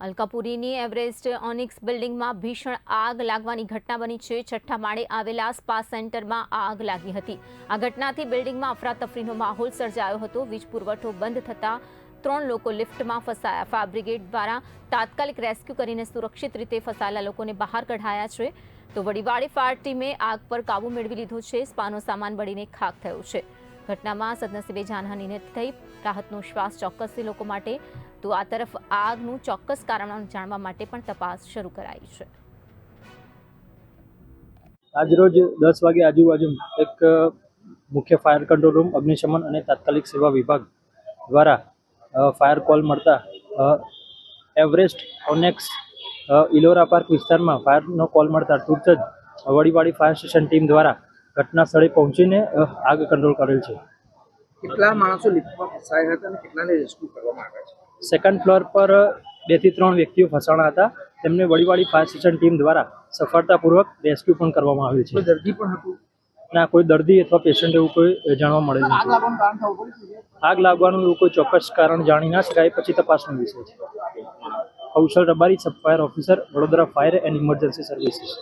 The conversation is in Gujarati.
અલકાપુરીની એવરેસ્ટ ઓનિક્સ બિલ્ડિંગમાં ભીષણ આગ લાગવાની ઘટના બની છે। છઠ્ઠા માળે આવેલા સ્પા સેન્ટરમાં આગ લાગી હતી। આ ઘટનાથી બિલ્ડિંગમાં અફરાતફરીનો માહોલ સર્જાયો હતો। વીજ પુરવઠો બંધ થતા 3 લોકો લિફ્ટમાં ફસાયા। ફાયર બ્રિગેડ દ્વારા તાત્કાલિક રેસ્ક્યુ કરીને સુરક્ષિત રીતે ફસાયેલા લોકોને બહાર કઢાયા છે। તો વડીવાડી ફાયર ટીમે આગ પર કાબુ મેળવી લીધો છે। સ્પાનો સામાન બળીને ખાખ થયો છે। ઘટનામાં સદનસીબે જાનહાનિ નથી થઈ। રાહતનો શ્વાસ ચોક્કસ છે લોકો માટે। તો આ તરફ આગનું ચોક્કસ કારણ જાણવા માટે પણ તપાસ શરૂ કરાઈ છે। આજરોજ 10 વાગે આજુબાજુ એક મુખ્ય ફાયર કંટ્રોલ રૂમ અગ્નિશમન અને તાત્કાલિક સેવા વિભાગ દ્વારા ફાયર કોલ મળતા એવરેસ્ટ ઓનેક્સ ઇલોરા પાર્ક વિસ્તારમાં ફાયરનો કોલ મળતા તુરત જ વડીવાડી ફાયર સ્ટેશન ટીમ દ્વારા ઘટના સ્થળે પહોંચીને આગ કંટ્રોલ કરેલ છે। કેટલા માણસો લિફ્ટમાં ફસાયા હતા અને કેટલાને રેસ્ક્યુ કરવામાં આવ્યા છે? સેકન્ડ ફ્લોર પર 2 થી 3 વ્યક્તિઓ ફસાણા હતા। તેમને વડીવાડી ફાયર સ્ટેશન ટીમ દ્વારા સફળતાપૂર્વક રેસ્ક્યુ પણ કરવામાં આવ્યું છે। કોઈ દર્દી પણ હતું? ના, કોઈ દર્દી અથવા પેશન્ટ એવું કોઈ જાણવા મળેલ આગ નથી। લાગવાનું કારણ ખબર પડી છે? આગ લાગવાનું એવું કોઈ ચોક્કસ કારણ જાણી ના શકાય, પછી તપાસનો વિષય છે। Kaushal Rabari, sub fire officer, Vadodara fire and emergency services.